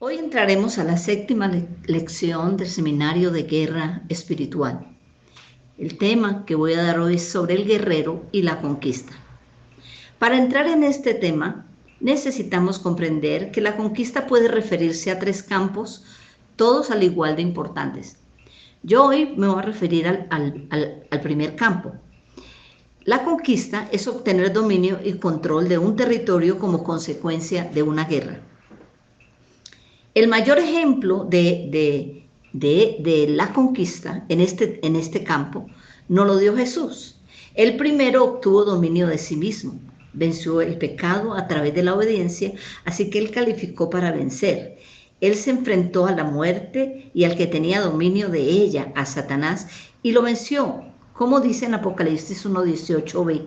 Hoy entraremos a la séptima lección del Seminario de Guerra Espiritual. El tema que voy a dar hoy es sobre el guerrero y la conquista. Para entrar en este tema, necesitamos comprender que la conquista puede referirse a tres campos, todos al igual de importantes. Yo hoy me voy a referir al primer campo. La conquista es obtener dominio y control de un territorio como consecuencia de una guerra. El mayor ejemplo de la conquista en este campo nos lo dio Jesús. Él primero obtuvo dominio de sí mismo, venció el pecado a través de la obediencia, así que él calificó para vencer. Él se enfrentó a la muerte y al que tenía dominio de ella, a Satanás, y lo venció, como dice en Apocalipsis 1:18b,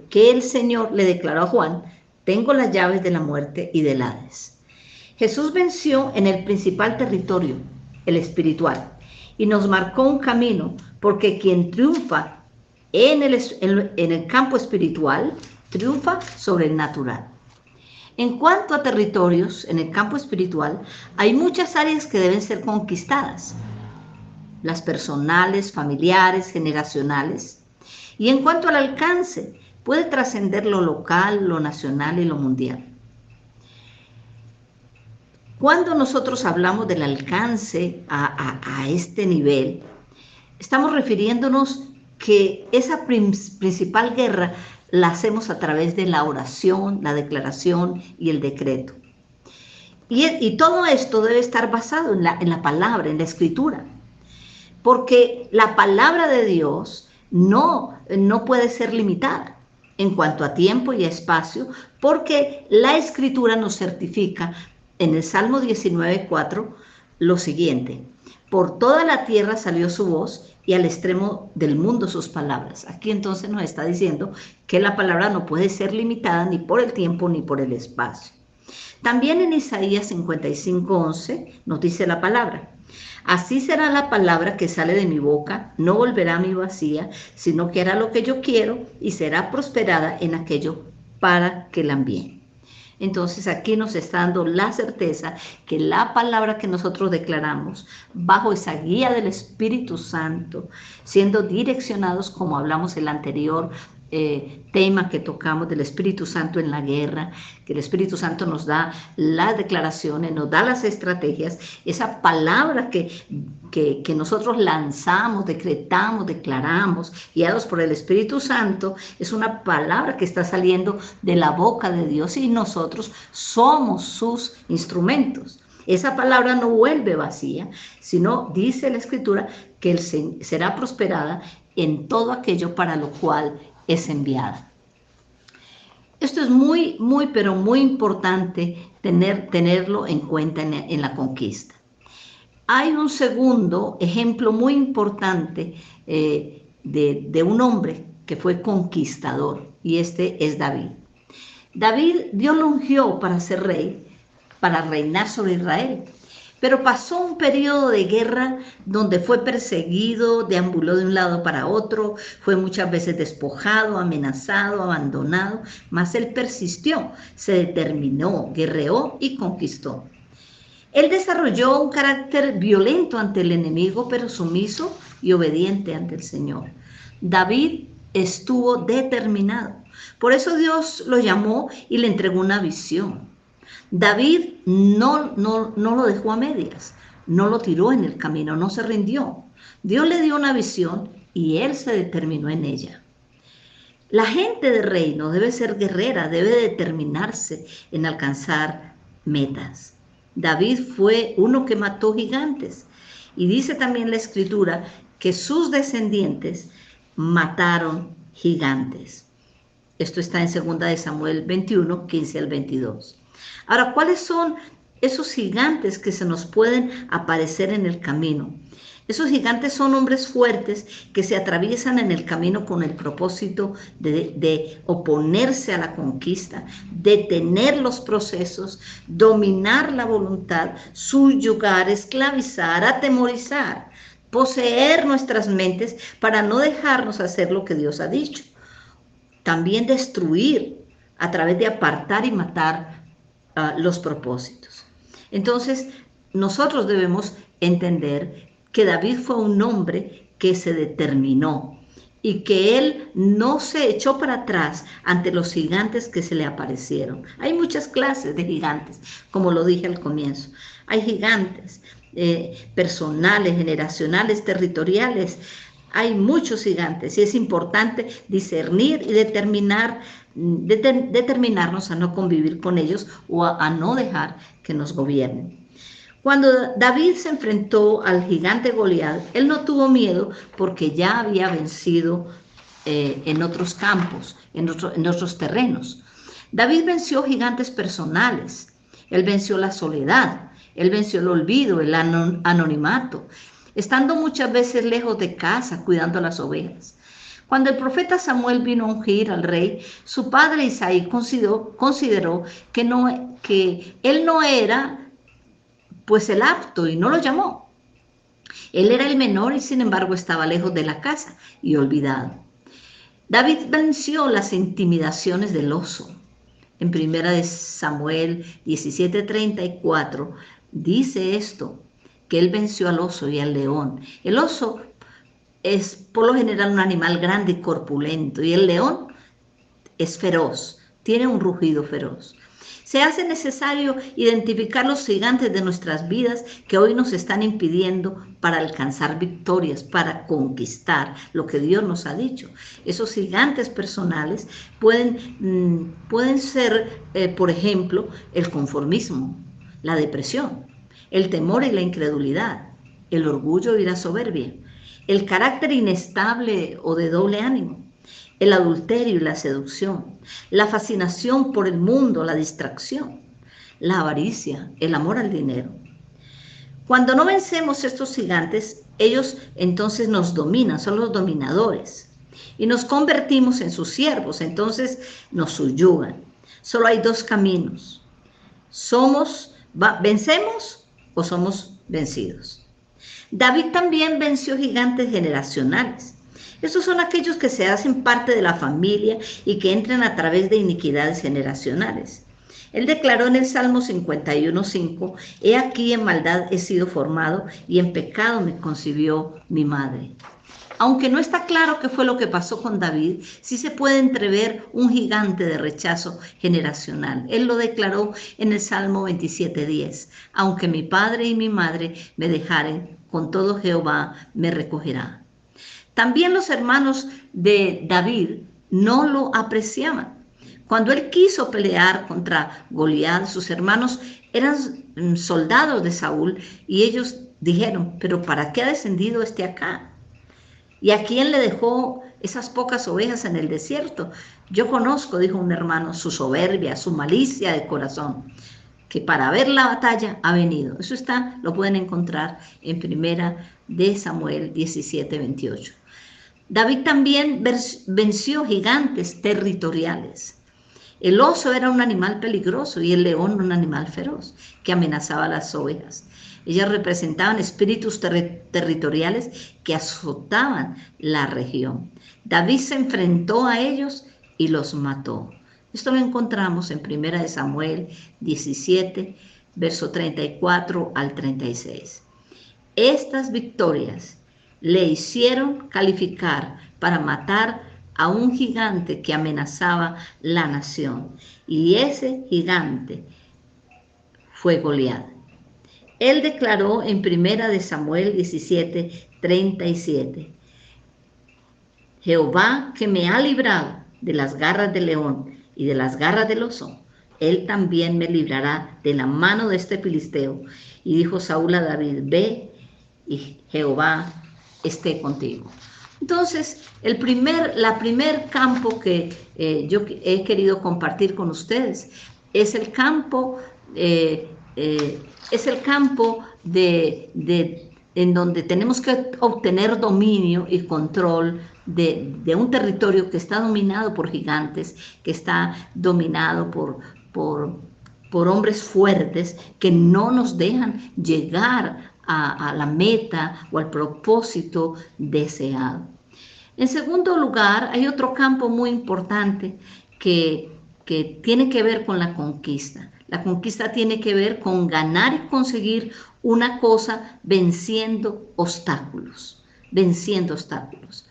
que el Señor le declaró a Juan: tengo las llaves de la muerte y del Hades. Jesús venció en el principal territorio, el espiritual, y nos marcó un camino, porque quien triunfa en el campo espiritual, triunfa sobre el natural. En cuanto a territorios, en el campo espiritual, hay muchas áreas que deben ser conquistadas: las personales, familiares, generacionales. Y en cuanto al alcance, puede trascender lo local, lo nacional y lo mundial. Cuando nosotros hablamos del alcance a este nivel, estamos refiriéndonos que esa principal guerra la hacemos a través de la oración, la declaración y el decreto. Y todo esto debe estar basado en la palabra, en la escritura, porque la palabra de Dios no puede ser limitada en cuanto a tiempo y a espacio, porque la escritura nos certifica en el Salmo 19:4 lo siguiente: por toda la tierra salió su voz y al extremo del mundo sus palabras. Aquí entonces nos está diciendo que la palabra no puede ser limitada ni por el tiempo ni por el espacio. También en Isaías 55:11 nos dice la palabra: así será la palabra que sale de mi boca, no volverá a mí vacía, sino que hará lo que yo quiero y será prosperada en aquello para que la envíe. Entonces aquí nos está dando la certeza que la palabra que nosotros declaramos, bajo esa guía del Espíritu Santo, siendo direccionados, como hablamos en el anterior tema que tocamos del Espíritu Santo en la guerra, que el Espíritu Santo nos da las declaraciones, nos da las estrategias, esa palabra que nosotros lanzamos, decretamos, declaramos, guiados por el Espíritu Santo, es una palabra que está saliendo de la boca de Dios y nosotros somos sus instrumentos. Esa palabra no vuelve vacía, sino, dice la Escritura, que él será prosperada en todo aquello para lo cual es enviada. Esto es pero muy importante tenerlo en cuenta en la conquista. Hay un segundo ejemplo muy importante de un hombre que fue conquistador, y este es David. David, Dios lo ungió para ser rey, para reinar sobre Israel, pero pasó un periodo de guerra donde fue perseguido, deambuló de un lado para otro, fue muchas veces despojado, amenazado, abandonado, mas él persistió, se determinó, guerreó y conquistó. Él desarrolló un carácter violento ante el enemigo, pero sumiso y obediente ante el Señor. David estuvo determinado. Por eso Dios lo llamó y le entregó una visión. David no lo dejó a medias, no lo tiró en el camino, no se rindió. Dios le dio una visión y él se determinó en ella. La gente de reino debe ser guerrera, debe determinarse en alcanzar metas. David fue uno que mató gigantes, y dice también la Escritura que sus descendientes mataron gigantes. Esto está en 2 Samuel 21, 15 al 22. Ahora, ¿cuáles son esos gigantes que se nos pueden aparecer en el camino? Esos gigantes son hombres fuertes que se atraviesan en el camino con el propósito de oponerse a la conquista, detener los procesos, dominar la voluntad, subyugar, esclavizar, atemorizar, poseer nuestras mentes para no dejarnos hacer lo que Dios ha dicho. También destruir a través de apartar y matar los propósitos. Entonces, nosotros debemos entender que David fue un hombre que se determinó y que él no se echó para atrás ante los gigantes que se le aparecieron. Hay muchas clases de gigantes, como lo dije al comienzo. Hay gigantes personales, generacionales, territoriales. Hay muchos gigantes y es importante discernir y determinarnos a no convivir con ellos o a no dejar que nos gobiernen. Cuando David se enfrentó al gigante Goliat, él no tuvo miedo porque ya había vencido en otros campos, en otros terrenos. David venció gigantes personales, él venció la soledad, él venció el olvido, el anonimato, estando muchas veces lejos de casa cuidando las ovejas. Cuando el profeta Samuel vino a ungir al rey, su padre Isaí consideró que él no era pues el apto y no lo llamó. Él era el menor y sin embargo estaba lejos de la casa y olvidado. David venció las intimidaciones del oso. En 1 Samuel 17:34 dice esto, que él venció al oso y al león. El oso es por lo general un animal grande y corpulento y el león es feroz, tiene un rugido feroz. Se hace necesario identificar los gigantes de nuestras vidas que hoy nos están impidiendo para alcanzar victorias, para conquistar lo que Dios nos ha dicho. Esos gigantes personales pueden ser, por ejemplo, el conformismo, la depresión, el temor y la incredulidad, el orgullo y la soberbia, el carácter inestable o de doble ánimo, el adulterio y la seducción, la fascinación por el mundo, la distracción, la avaricia, el amor al dinero. Cuando no vencemos estos gigantes, ellos entonces nos dominan, son los dominadores, y nos convertimos en sus siervos, entonces nos subyugan. Solo hay dos caminos, ¿vencemos o somos vencidos? David también venció gigantes generacionales. Estos son aquellos que se hacen parte de la familia y que entran a través de iniquidades generacionales. Él declaró en el Salmo 51:5, he aquí en maldad he sido formado y en pecado me concibió mi madre. Aunque no está claro qué fue lo que pasó con David, sí se puede entrever un gigante de rechazo generacional. Él lo declaró en el Salmo 27:10, aunque mi padre y mi madre me dejaren, con todo Jehová me recogerá. También los hermanos de David no lo apreciaban. Cuando él quiso pelear contra Goliat, sus hermanos eran soldados de Saúl y ellos dijeron, pero ¿para qué ha descendido este acá? ¿Y a quién le dejó esas pocas ovejas en el desierto? Yo conozco, dijo un hermano, su soberbia, su malicia de corazón, que para ver la batalla ha venido. Eso lo pueden encontrar en 1 Samuel 17:28. David también venció gigantes territoriales. El oso era un animal peligroso y el león un animal feroz que amenazaba a las ovejas. Ellas representaban espíritus territoriales que azotaban la región. David se enfrentó a ellos y los mató. Esto lo encontramos en 1 Samuel 17, verso 34 al 36. Estas victorias le hicieron calificar para matar a un gigante que amenazaba la nación. Y ese gigante fue Goliat. Él declaró en 1 Samuel 17:37, Jehová que me ha librado de las garras del león y de las garras del oso, él también me librará de la mano de este filisteo. Y dijo Saúl a David, ve y Jehová esté contigo. Entonces, el primer campo que yo he querido compartir con ustedes es el campo, en donde tenemos que obtener dominio y control de un territorio que está dominado por gigantes, que está dominado por hombres fuertes que no nos dejan llegar a la meta o al propósito deseado. En segundo lugar, hay otro campo muy importante que tiene que ver con la conquista. La conquista tiene que ver con ganar y conseguir una cosa venciendo obstáculos, venciendo obstáculos.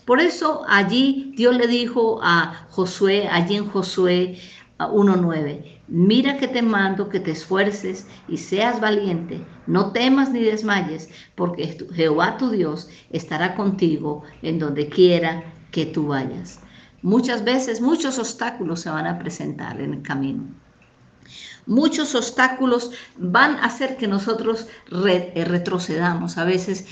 Por eso allí Dios le dijo a Josué, allí en Josué 1:9, mira que te mando que te esfuerces y seas valiente, no temas ni desmayes, porque Jehová tu Dios estará contigo en donde quiera que tú vayas. Muchas veces muchos obstáculos se van a presentar en el camino. Muchos obstáculos van a hacer que nosotros retrocedamos. A veces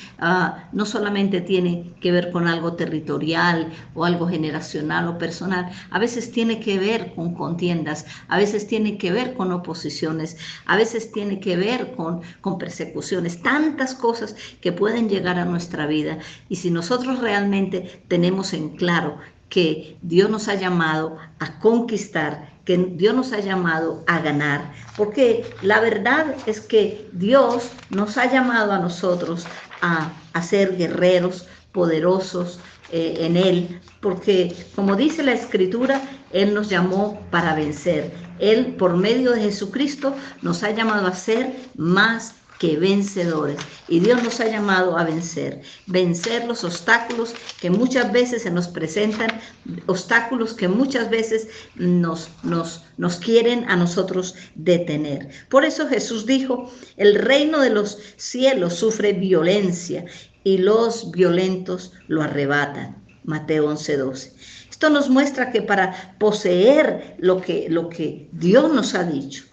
no solamente tiene que ver con algo territorial o algo generacional o personal, a veces tiene que ver con contiendas, a veces tiene que ver con oposiciones, a veces tiene que ver con persecuciones, tantas cosas que pueden llegar a nuestra vida. Y si nosotros realmente tenemos en claro que Dios nos ha llamado a conquistar, que Dios nos ha llamado a ganar, porque la verdad es que Dios nos ha llamado a nosotros a ser guerreros poderosos en Él, porque como dice la Escritura, Él nos llamó para vencer. Él, por medio de Jesucristo, nos ha llamado a ser más que vencedores. Y Dios nos ha llamado a vencer los obstáculos que muchas veces se nos presentan, obstáculos que muchas veces nos quieren a nosotros detener. Por eso Jesús dijo, el reino de los cielos sufre violencia y los violentos lo arrebatan. Mateo 11:12. Esto nos muestra que para poseer lo que Dios nos ha dicho,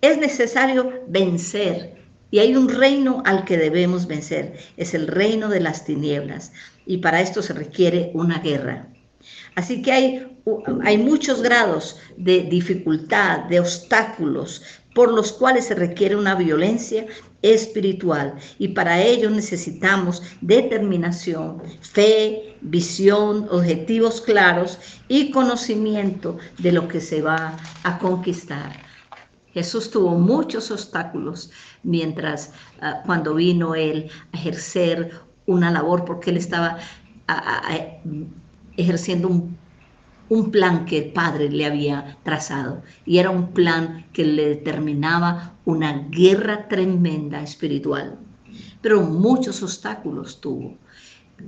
es necesario vencer, y hay un reino al que debemos vencer, es el reino de las tinieblas, y para esto se requiere una guerra. Así que hay muchos grados de dificultad, de obstáculos, por los cuales se requiere una violencia espiritual, y para ello necesitamos determinación, fe, visión, objetivos claros y conocimiento de lo que se va a conquistar. Jesús tuvo muchos obstáculos cuando vino Él a ejercer una labor, porque Él estaba ejerciendo un plan que el Padre le había trazado. Y era un plan que le determinaba una guerra tremenda espiritual. Pero muchos obstáculos tuvo.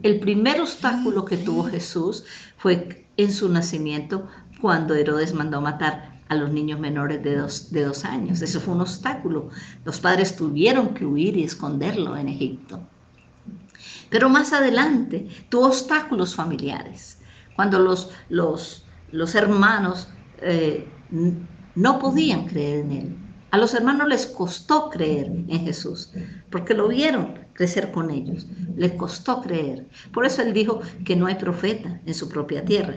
El primer obstáculo que tuvo Jesús fue en su nacimiento, cuando Herodes mandó matar a los niños menores de 2 años. Eso fue un obstáculo. Los padres tuvieron que huir y esconderlo en Egipto. Pero más adelante tuvo obstáculos familiares, cuando los hermanos no podían creer en Él. A los hermanos les costó creer en Jesús, porque lo vieron crecer con ellos. Les costó creer. Por eso Él dijo que no hay profeta en su propia tierra.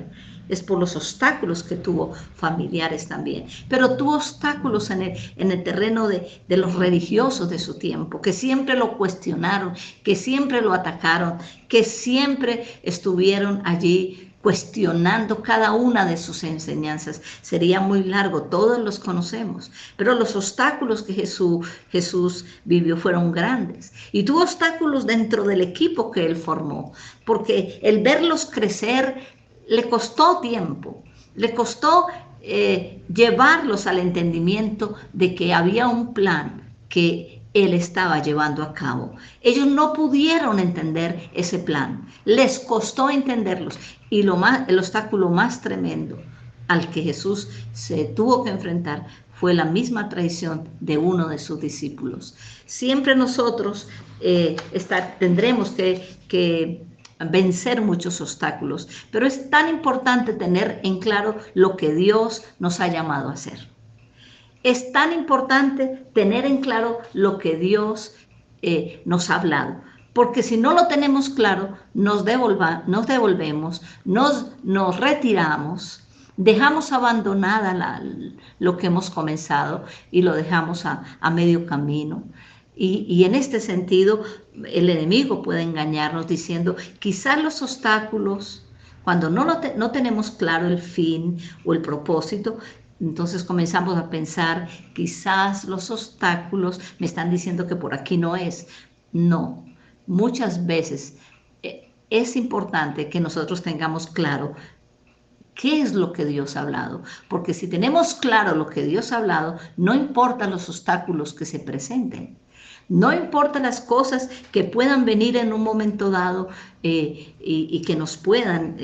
Es por los obstáculos que tuvo familiares también. Pero tuvo obstáculos en el terreno de los religiosos de su tiempo, que siempre lo cuestionaron, que siempre lo atacaron, que siempre estuvieron allí cuestionando cada una de sus enseñanzas. Sería muy largo, todos los conocemos, pero los obstáculos que Jesús vivió fueron grandes. Y tuvo obstáculos dentro del equipo que Él formó, porque el verlos crecer le costó tiempo, le costó llevarlos al entendimiento de que había un plan que Él estaba llevando a cabo. Ellos no pudieron entender ese plan, les costó entenderlos. Y el obstáculo más tremendo al que Jesús se tuvo que enfrentar fue la misma traición de uno de sus discípulos. Siempre nosotros tendremos que vencer muchos obstáculos, pero es tan importante tener en claro lo que Dios nos ha llamado a hacer. Es tan importante tener en claro lo que Dios nos ha hablado, porque si no lo tenemos claro, nos devolvemos, nos retiramos, dejamos abandonada lo que hemos comenzado y lo dejamos a medio camino. Y en este sentido, el enemigo puede engañarnos diciendo, quizás los obstáculos, cuando no tenemos claro el fin o el propósito, entonces comenzamos a pensar, quizás los obstáculos me están diciendo que por aquí no es. No, muchas veces es importante que nosotros tengamos claro ¿Qué es lo que Dios ha hablado? Porque si tenemos claro lo que Dios ha hablado, no importan los obstáculos que se presenten. No importan las cosas que puedan venir en un momento dado y que nos puedan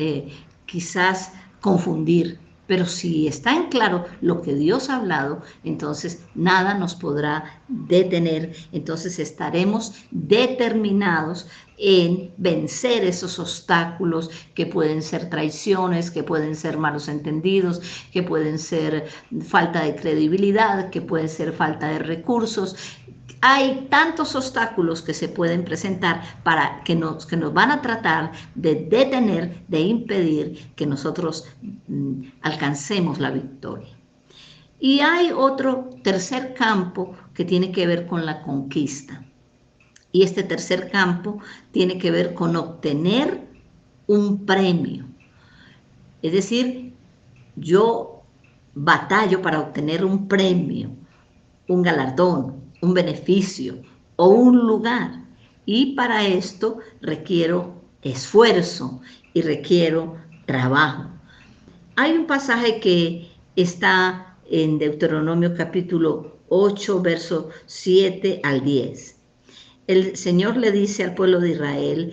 quizás confundir. Pero si está en claro lo que Dios ha hablado, entonces nada nos podrá detener. Entonces estaremos determinados en vencer esos obstáculos que pueden ser traiciones, que pueden ser malos entendidos, que pueden ser falta de credibilidad, que pueden ser falta de recursos. Hay tantos obstáculos que se pueden presentar para que nos van a tratar de detener, de impedir que nosotros alcancemos la victoria. Y hay otro tercer campo que tiene que ver con la conquista. Y este tercer campo tiene que ver con obtener un premio. Es decir, yo batallo para obtener un premio, un galardón, un beneficio o un lugar. Y para esto requiero esfuerzo y requiero trabajo. Hay un pasaje que está en Deuteronomio capítulo 8, verso 7 al 10. El Señor le dice al pueblo de Israel,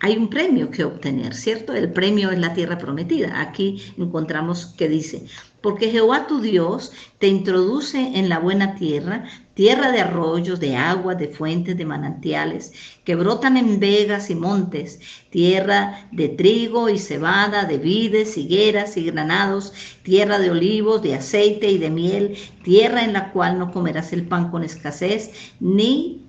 hay un premio que obtener, ¿cierto? El premio es la tierra prometida. Aquí encontramos que dice, porque Jehová tu Dios te introduce en la buena tierra, tierra de arroyos, de aguas, de fuentes, de manantiales, que brotan en vegas y montes, tierra de trigo y cebada, de vides, higueras y granados, tierra de olivos, de aceite y de miel, tierra en la cual no comerás el pan con escasez, ni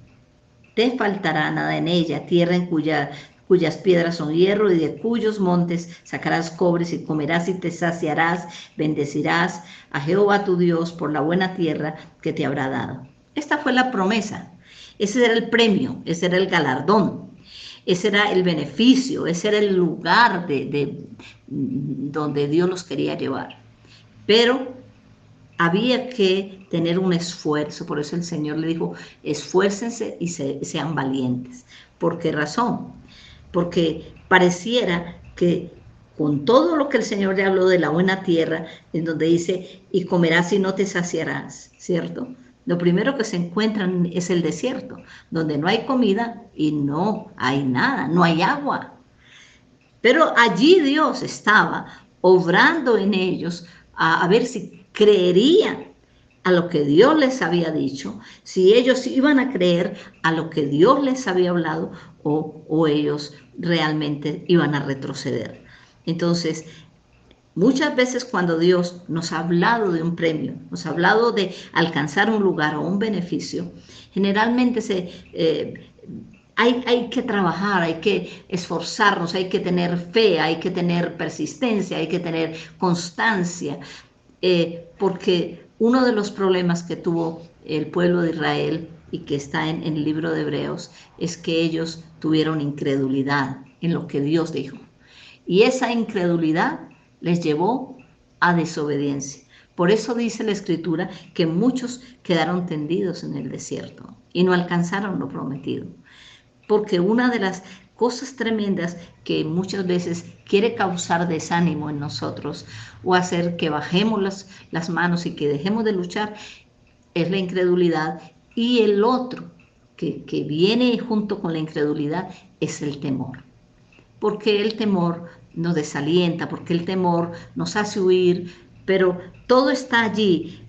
te faltará nada en ella, tierra en cuyas piedras son hierro y de cuyos montes sacarás cobres y comerás y te saciarás, bendecirás a Jehová tu Dios por la buena tierra que te habrá dado. Esta fue la promesa, ese era el premio, ese era el galardón, ese era el beneficio, ese era el lugar donde Dios los quería llevar. Pero había que tener un esfuerzo, por eso el Señor le dijo, esfuércense y sean valientes. ¿Por qué razón? Porque pareciera que con todo lo que el Señor le habló de la buena tierra, en donde dice, y comerás y no te saciarás, ¿cierto? Lo primero que se encuentran es el desierto, donde no hay comida y no hay nada, no hay agua. Pero allí Dios estaba obrando en ellos a ver si creerían a lo que Dios les había dicho, si ellos iban a creer a lo que Dios les había hablado o ellos realmente iban a retroceder. Entonces, muchas veces cuando Dios nos ha hablado de un premio, nos ha hablado de alcanzar un lugar o un beneficio, generalmente hay que trabajar, hay que esforzarnos, hay que tener fe, hay que tener persistencia, hay que tener constancia, porque uno de los problemas que tuvo el pueblo de Israel y que está en el libro de Hebreos es que ellos tuvieron incredulidad en lo que Dios dijo. Y esa incredulidad les llevó a desobediencia. Por eso dice la Escritura que muchos quedaron tendidos en el desierto y no alcanzaron lo prometido. Porque una de las cosas tremendas que muchas veces quiere causar desánimo en nosotros o hacer que bajemos las manos y que dejemos de luchar es la incredulidad. Y el otro que viene junto con la incredulidad es el temor. Porque el temor nos desalienta, porque el temor nos hace huir, pero todo está allí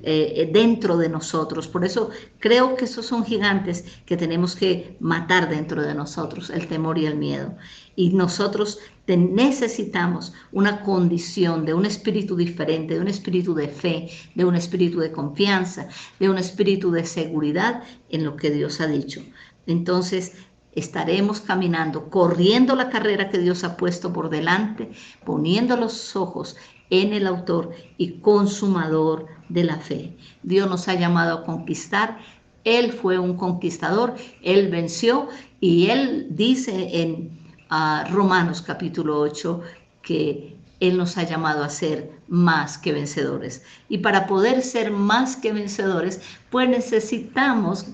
dentro de nosotros. Por eso creo que esos son gigantes que tenemos que matar dentro de nosotros, el temor y el miedo. Y nosotros necesitamos una condición de un espíritu diferente, de un espíritu de fe, de un espíritu de confianza, de un espíritu de seguridad en lo que Dios ha dicho. Entonces, estaremos caminando, corriendo la carrera que Dios ha puesto por delante, poniendo los ojos en el autor y consumador de la fe. Dios nos ha llamado a conquistar. Él fue un conquistador, Él venció y Él dice en Romanos capítulo 8 que Él nos ha llamado a ser más que vencedores. Y para poder ser más que vencedores, pues necesitamos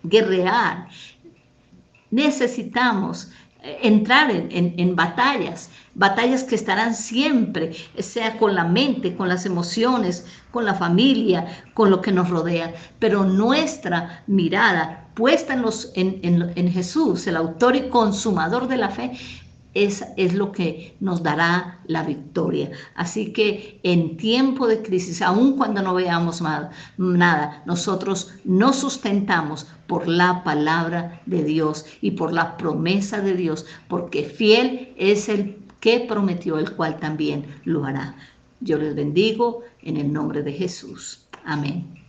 guerrear. Necesitamos entrar en batallas que estarán siempre, sea con la mente, con las emociones, con la familia, con lo que nos rodea, pero nuestra mirada puesta en Jesús, el autor y consumador de la fe, es lo que nos dará la victoria. Así que en tiempo de crisis, aun cuando no veamos nada, nosotros nos sustentamos por la palabra de Dios y por la promesa de Dios, porque fiel es el que prometió, el cual también lo hará. Yo les bendigo en el nombre de Jesús. Amén.